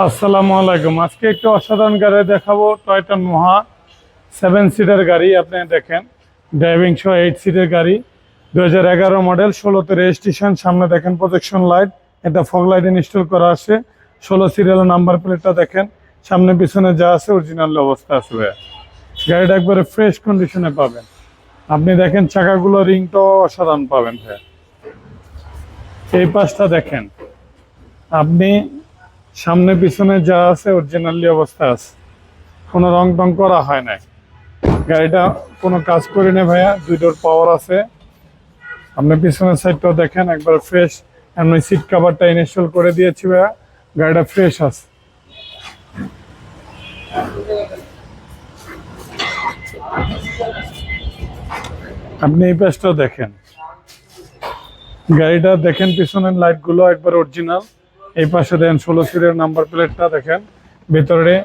আসসালামু আলাইকুম। আজকে একটু অসাধারণ গাড়ি দেখাবো। টয়োটা নোহা 7 সিটার গাড়ি। আপনি দেখেন ড্রাইভিং সহ 8 সিটের গাড়ি, 2011 মডেল, 16তে রেজিস্ট্রেশন। সামনে দেখেন প্রজেকশন লাইট, এটা ফগ লাইট ইনস্টল করা আছে। 16 সিরিয়াল নাম্বার প্লেটটা দেখেন, সামনে পিছনে যা আছে অরিজিনাল অবস্থা আছে ভাইয়া। গাড়িটা একবারে ফ্রেশ কন্ডিশনে পাবেন। আপনি দেখেন চাকাগুলো, রিংটাও অসাধারণ পাবেন ভাইয়া। এই পাশটা দেখেন, আপনি সামনে পিছনে যা আছে অরিজিনালি অবস্থা আছে, কোনো রং টং করা হয় না। গাড়িটা কোনো কাজ করি না ভাইয়া, 2 ডোর পাওয়ার আছে। আপনি পিছনের সাইডটাও দেখেন একবার ফ্রেশ। এমনি সিট কাভারটা ইনস্টল করে দিয়েছি ভাইয়া, গাড়িটা ফ্রেশ আছে। আপনি এই পাশটাও দেখেন, গাড়িটা দেখেন পিছনের লাইটগুলো একবার অরিজিনাল। এই পাশে দেখেন 16 সিরিয়াল নাম্বার প্লেটটা দেখেন, ভেতরে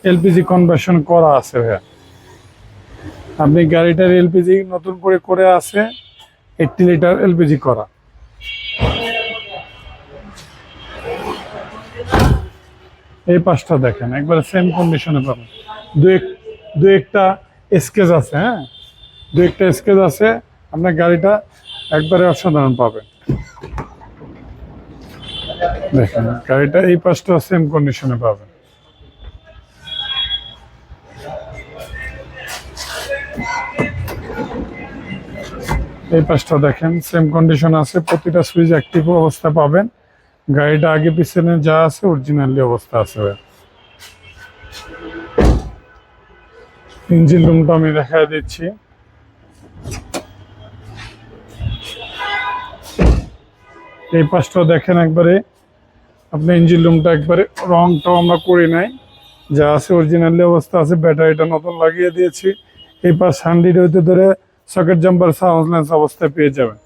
এলপিজি কনভার্সন করা আছে ভাইয়া। আপনি গাড়িটার এলপিজি নতুন করে করে আছে, 80 লিটার এলপিজি করা। এই পাশটা দেখেন একবারে সেম কন্ডিশনে পাবেন। দু এক দু একটা স্কেচ আছে, হ্যাঁ, দু একটা স্কেচ আছে। আপনার গাড়িটা একবারে অসাধারণ পাবেন। দেখেন গাড়িটা এই পাশটা সেম কন্ডিশনে পাবেন। এই পাশটা দেখেন সেম কন্ডিশন আছে, প্রতিটা সুইচ অ্যাক্টিভ অবস্থা পাবেন। গাড়িটা আগে পিছনে যা আছে অরিজিনালি অবস্থা আছে। ইঞ্জিন রুমটা আমি দেখা দিচ্ছি। এই পাশটাও দেখেন একবারে, আপনি ইঞ্জিন রুমটা একবারে রংটাও আমরা করি নাই, যা আছে অরিজিনালি অবস্থা আছে। ব্যাটারিটা নতুন লাগিয়ে দিয়েছি। এই পাশ 100 হইতে ধরে সকেট জাম্পার সাউন্ড লেন্স অবস্থায় পেয়ে যাবেন।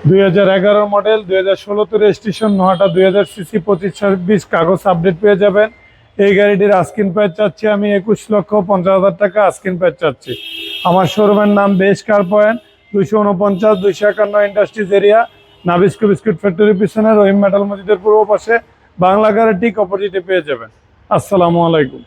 2011 মডেল, 2016তে রেজিস্ট্রেশন, নয়টা 2000 সিসি, 25-26 কাগজ আপডেট পেয়ে যাবেন। এই গাড়িটির আস্কিন প্রাইস চাচ্ছি আমি 21,50,000 টাকা আস্কিন প্রাইস চাচ্ছি। আমার শোরুমের নাম বেশ কার point, 249 251 industries area, Nabisco biscuit ফ্যাক্টরির পিছনে, রহিম মেটাল মসজিদের পূর্ব পাশে, বাংলা গাড়ি ঠিক অপোজিটে পেয়ে যাবেন। আসসালামু আলাইকুম।